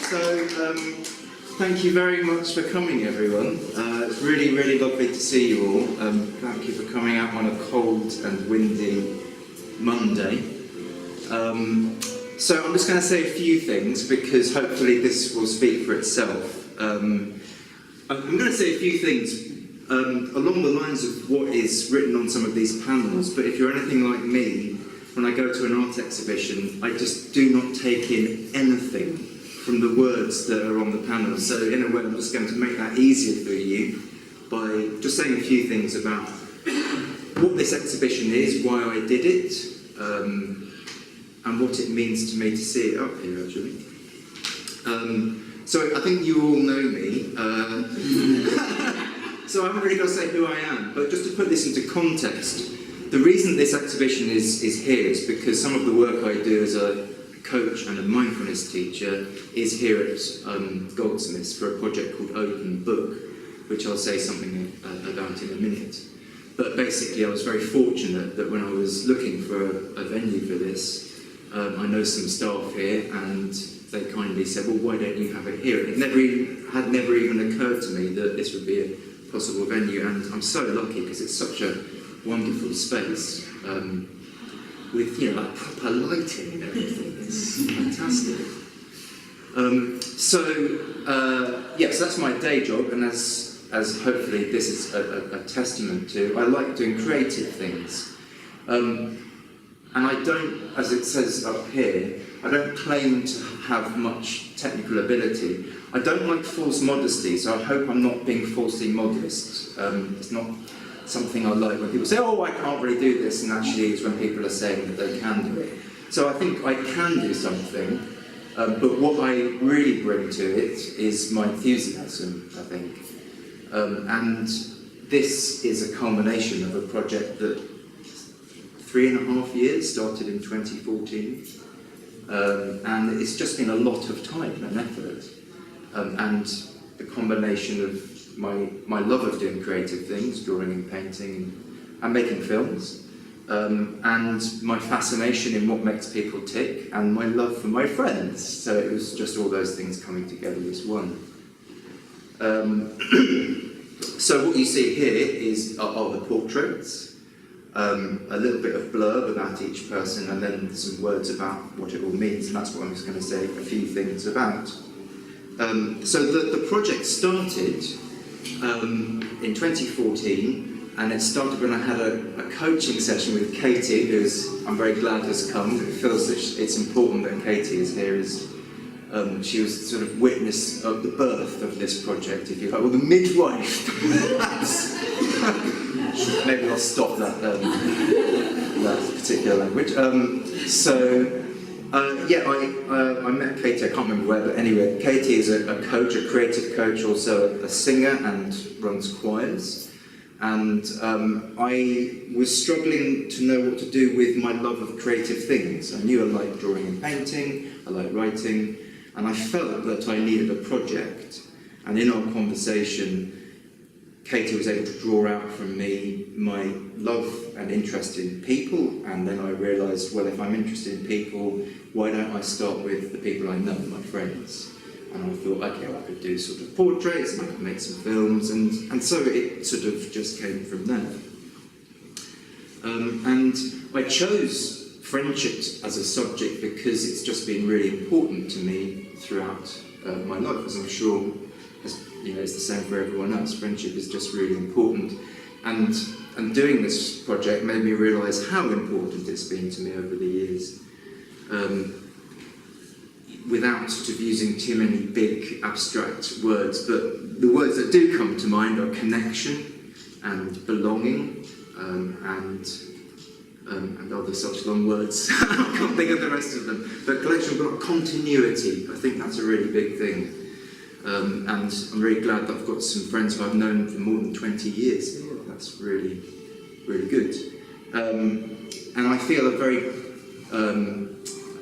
Thank you very much for coming, everyone. It's really, really lovely to see you all. Thank you for coming out on a cold and windy Monday. So I'm just going to say a few things because hopefully this will speak for itself. I'm going to say a few things along the lines of what is written on some of these panels, but if you're anything like me, when I go to an art exhibition, I just do not take in anything from the words that are on the panel. So in a way, I'm just going to make that easier for you by just saying a few things about what this exhibition is, why I did it, and what it means to me to see it up here, actually. So I think you all know me. So I haven't really got to say who I am, but just to put this into context, the reason this exhibition is here is because some of the work I do as a coach and a mindfulness teacher is here at Goldsmiths for a project called Open Book, which I'll say something about in a minute. But basically I was very fortunate that when I was looking for a venue for this, I know some staff here and they kindly said, well, why don't you have it here? It had never even occurred to me that this would be a possible venue, and I'm so lucky because it's such a wonderful space with, you know, like proper lighting and everything. It's fantastic. So that's my day job, and as hopefully this is a testament to, I like doing creative things. And I don't, as it says up here, I don't claim to have much technical ability. I don't like false modesty, so I hope I'm not being falsely modest. It's not something I like when people say, oh, I can't really do this, and actually it's when people are saying that they can do it. So I think I can do something, but what I really bring to it is my enthusiasm, I think. And this is a culmination of a project that 3.5 years, started in 2014, and it's just been a lot of time and effort, and the combination of my love of doing creative things, drawing and painting and making films, and my fascination in what makes people tick, and my love for my friends. So it was just all those things coming together as one. So what you see here are the portraits, a little bit of blurb about each person, and then some words about what it all means, and that's what I'm just going to say a few things about. So the project started in 2014, and it started when I had a coaching session with Katie, who I'm very glad has come. It feels that it's important that Katie is here. She was sort of witness of the birth of this project, if you like, or the midwife, perhaps. Maybe I'll stop that particular language. I met Katie, I can't remember where, but anyway, Katie is a coach, a creative coach, also a singer, and runs choirs. And I was struggling to know what to do with my love of creative things. I knew I liked drawing and painting, I liked writing, and I felt that I needed a project. And in our conversation, Katie was able to draw out from me my love and interest in people, and then I realised, well, if I'm interested in people, why don't I start with the people I know, my friends? And I thought, okay, well, I could do sort of portraits, and I could make some films, and so it sort of just came from there. And I chose friendship as a subject because it's just been really important to me throughout my life, as I'm sure it's the same for everyone else. Friendship is just really important, and doing this project made me realise how important it's been to me over the years. Without sort of using too many big abstract words, but the words that do come to mind are connection and belonging, and other such long words. I can't think of the rest of them. But collection, but continuity, I think that's a really big thing. And I'm very glad that I've got some friends who I've known for more than 20 years. Yeah, that's really, really good. And I feel a very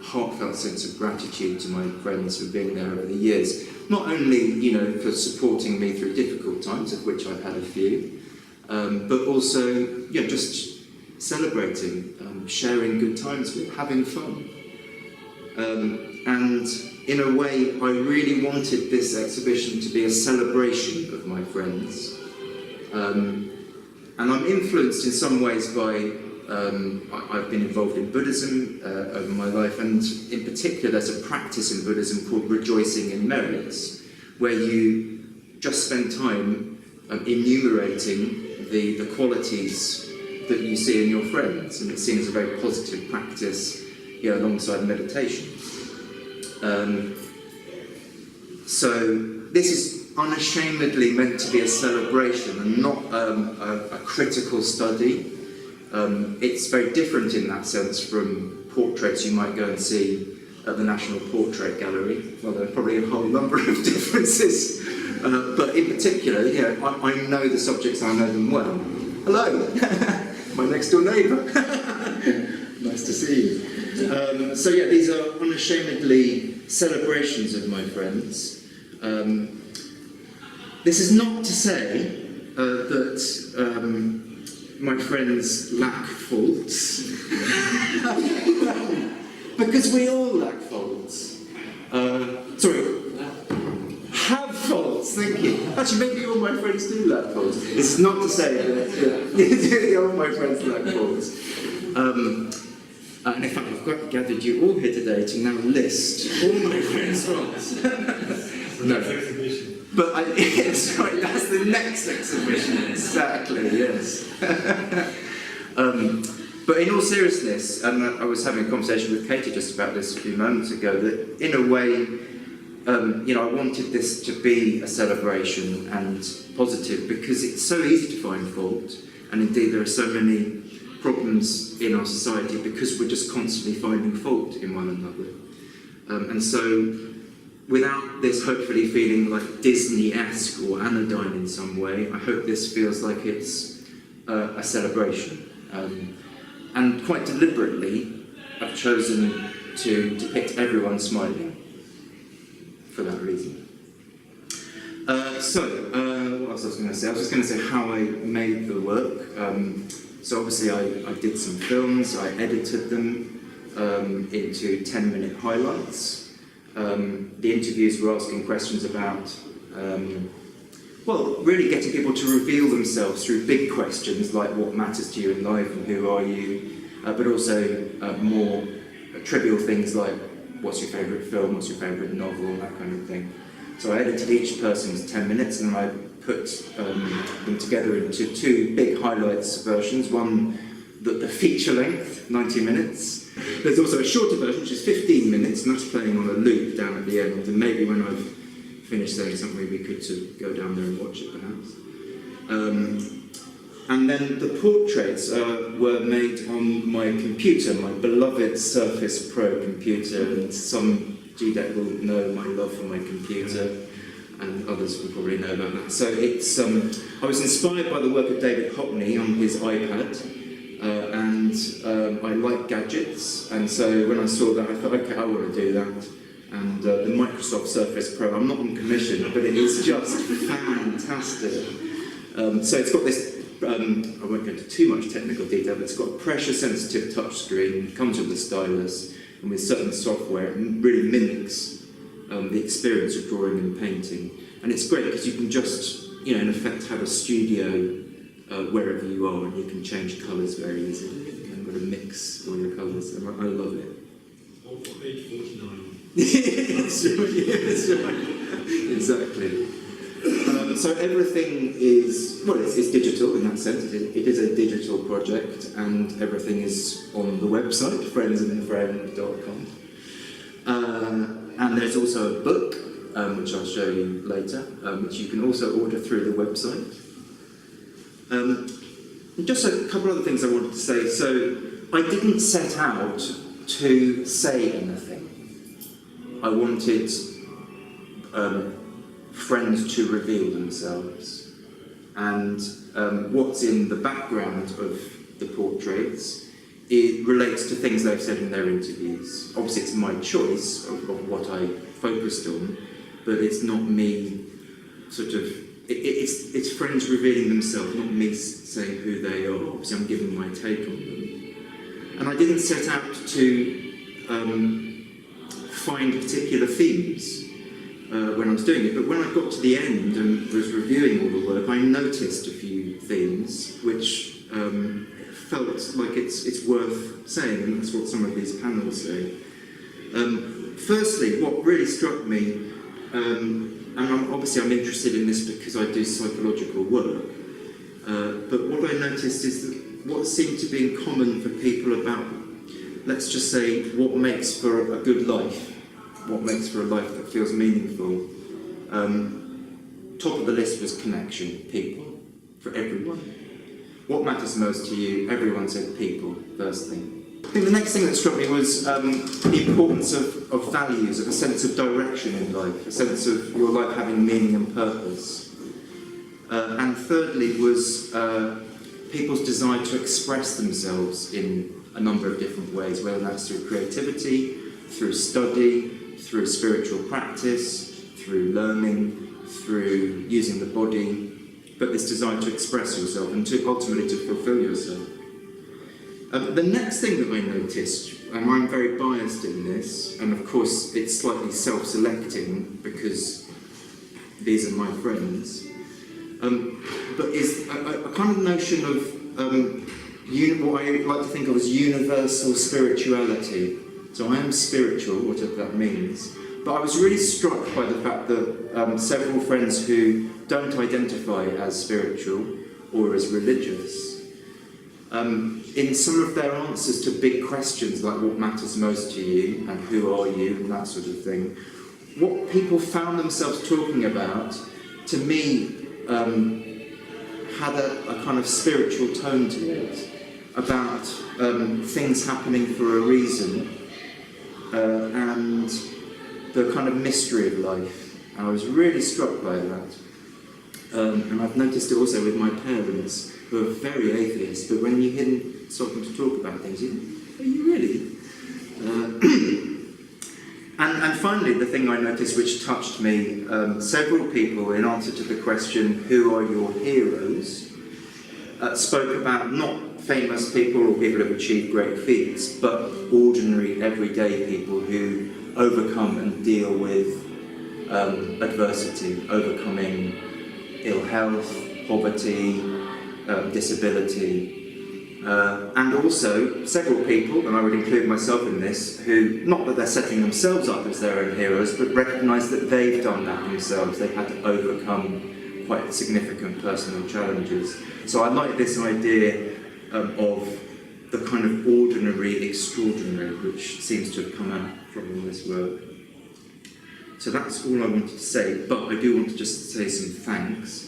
heartfelt sense of gratitude to my friends for being there over the years. Not only, for supporting me through difficult times, of which I've had a few, but also, just celebrating, sharing good times with, having fun. And in a way, I really wanted this exhibition to be a celebration of my friends. And I'm influenced in some ways by, I've been involved in Buddhism over my life, and in particular there's a practice in Buddhism called rejoicing in merits, where you just spend time enumerating the qualities that you see in your friends, and it seems a very positive practice, alongside meditation. So this is unashamedly meant to be a celebration and not a critical study. It's very different in that sense from portraits you might go and see at the National Portrait Gallery. Well, there are probably a whole number of differences, but in particular, I know the subjects, I know them well. Hello, my next door neighbour. Nice to see you. So yeah, these are unashamedly celebrations of my friends. This is not to say that my friends lack faults, because we all lack faults. Have faults, thank you. Actually, maybe all my friends do lack faults. This is not to say that all my friends lack faults. And in fact, I've gathered you all here today to now list all my friends' faults. No. But yes, right, that's the next exhibition, exactly, yes. But in all seriousness, and I was having a conversation with Katie just about this a few moments ago, that in a way, I wanted this to be a celebration and positive, because it's so easy to find fault, and indeed there are so many problems in our society because we're just constantly finding fault in one another. And so, without this hopefully feeling like Disney-esque or anodyne in some way, I hope this feels like it's a celebration. And quite deliberately, I've chosen to depict everyone smiling for that reason. What else was I was going to say? I was just going to say how I made the work. So obviously I did some films, I edited them into 10-minute highlights. The interviews were asking questions about, really getting people to reveal themselves through big questions like what matters to you in life and who are you, but also more trivial things like what's your favourite film, what's your favourite novel, and that kind of thing. So I edited each person's 10 minutes and I put them together into two big highlights versions, one the feature length, 90 minutes. There's also a shorter version, which is 15 minutes, and that's playing on a loop down at the end, and maybe when I've finished saying something we could go down there and watch it perhaps. And then the portraits were made on my computer, my beloved Surface Pro computer, and some GDEC will know my love for my computer, and others will probably know about that. So it's, I was inspired by the work of David Hockney on his iPad, and I like gadgets, and so when I saw that I thought, okay, I want to do that. And the Microsoft Surface Pro, I'm not on commission, but it is just fantastic. So it's got this, I won't go into too much technical detail, but it's got a pressure-sensitive touchscreen, comes with a stylus, and with certain software, it really mimics the experience of drawing and painting. And it's great because you can just, in effect, have a studio wherever you are, and you can change colours very easily. You can kind of mix all your colours, and I love it. On page 49. That's right. Exactly. So everything is, it's digital in that sense. It is a digital project, and everything is on the website, friendsandfriend.com. And there's also a book, which I'll show you later, which you can also order through the website. Just a couple other things I wanted to say. So I didn't set out to say anything. I wanted friends to reveal themselves, and what's in the background of the portraits, it relates to things they've said in their interviews. Obviously it's my choice of what I focused on, but it's not me it's friends revealing themselves, not me saying who they are. Obviously I'm giving my take on them. And I didn't set out to find particular themes when I was doing it, but when I got to the end and was reviewing all the work, I noticed a few themes which felt like it's worth saying, and that's what some of these panels say. Firstly, what really struck me, and obviously I'm interested in this because I do psychological work, but what I noticed is that what seemed to be in common for people about, let's just say, what makes for a good life, what makes for a life that feels meaningful. Top of the list was connection, people, for everyone. What matters most to you? Everyone said people, first thing. I think the next thing that struck me was the importance of values, of a sense of direction in life, a sense of your life having meaning and purpose. And thirdly was people's desire to express themselves in a number of different ways, whether that's through creativity, through study, through spiritual practice, through learning, through using the body, but this desire to express yourself and to ultimately to fulfill yourself. The next thing that I noticed, and I'm very biased in this, and of course it's slightly self-selecting because these are my friends, but is a kind of notion of what I like to think of as universal spirituality. So I am spiritual, whatever that means. But I was really struck by the fact that several friends who don't identify as spiritual or as religious, in some of their answers to big questions like what matters most to you and who are you and that sort of thing, what people found themselves talking about, to me, had a kind of spiritual tone to it, about things happening for a reason, and the kind of mystery of life. And I was really struck by that. And I've noticed it also with my parents, who are very atheist, but when you hear them starting to talk about things, you think, are you really? And finally, the thing I noticed which touched me, several people, in answer to the question, who are your heroes, spoke about not famous people or people who have achieved great feats, but ordinary, everyday people who overcome and deal with adversity, overcoming ill health, poverty, disability. And also several people, and I would include myself in this, who, not that they're setting themselves up as their own heroes, but recognise that they've done that themselves. They've had to overcome quite significant personal challenges. So I like this idea of the kind of ordinary, extraordinary, which seems to have come out from all this work. So that's all I wanted to say, but I do want to just say some thanks.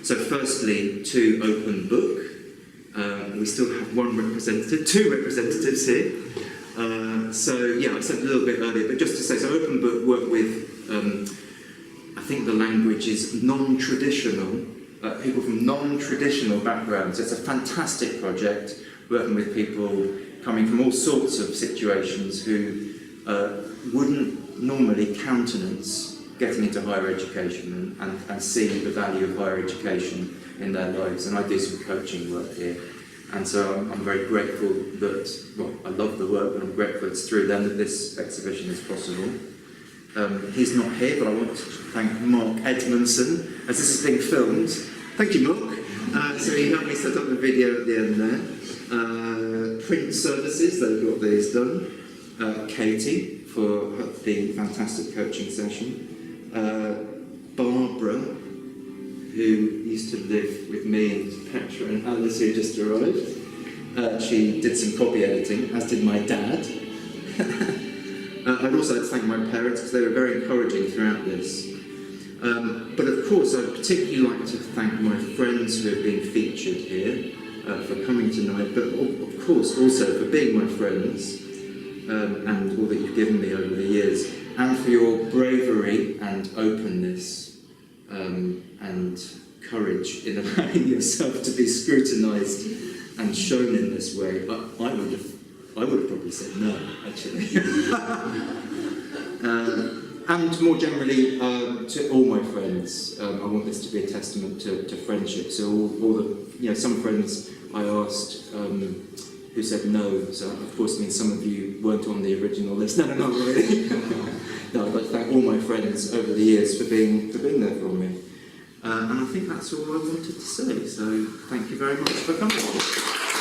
So firstly, to Open Book. We still have two representatives here. So yeah, I said a little bit earlier, but just to say, so Open Book work with, I think the language is non-traditional, people from non-traditional backgrounds. It's a fantastic project, working with people coming from all sorts of situations who wouldn't normally countenance getting into higher education and see the value of higher education in their lives. And I do some coaching work here. And so I'm very grateful that, well, I love the work, but I'm grateful it's through them that this exhibition is possible. He's not here, but I want to thank Mark Edmondson, as this is being filmed. Thank you, Mark. So he helped me set up the video at the end there. Print Services, they've got these done. Katie, for the fantastic coaching session. Barbara, who used to live with me and Petra and Alice, who just arrived. She did some copy editing, as did my dad. I'd also like to thank my parents, because they were very encouraging throughout this. But of course, I'd particularly like to thank my friends who have been featured here for coming tonight, but of course also for being my friends and all that you've given me over the years, and for your bravery and openness and courage in allowing yourself to be scrutinised and shown in this way. I would have probably said no, actually. And more generally, to all my friends, I want this to be a testament to friendship. So all the, some friends I asked who said no. So of course, I mean, some of you weren't on the original list. No, not really. No, I'd like to thank all my friends over the years for being there for me. And I think that's all I wanted to say. So thank you very much for coming.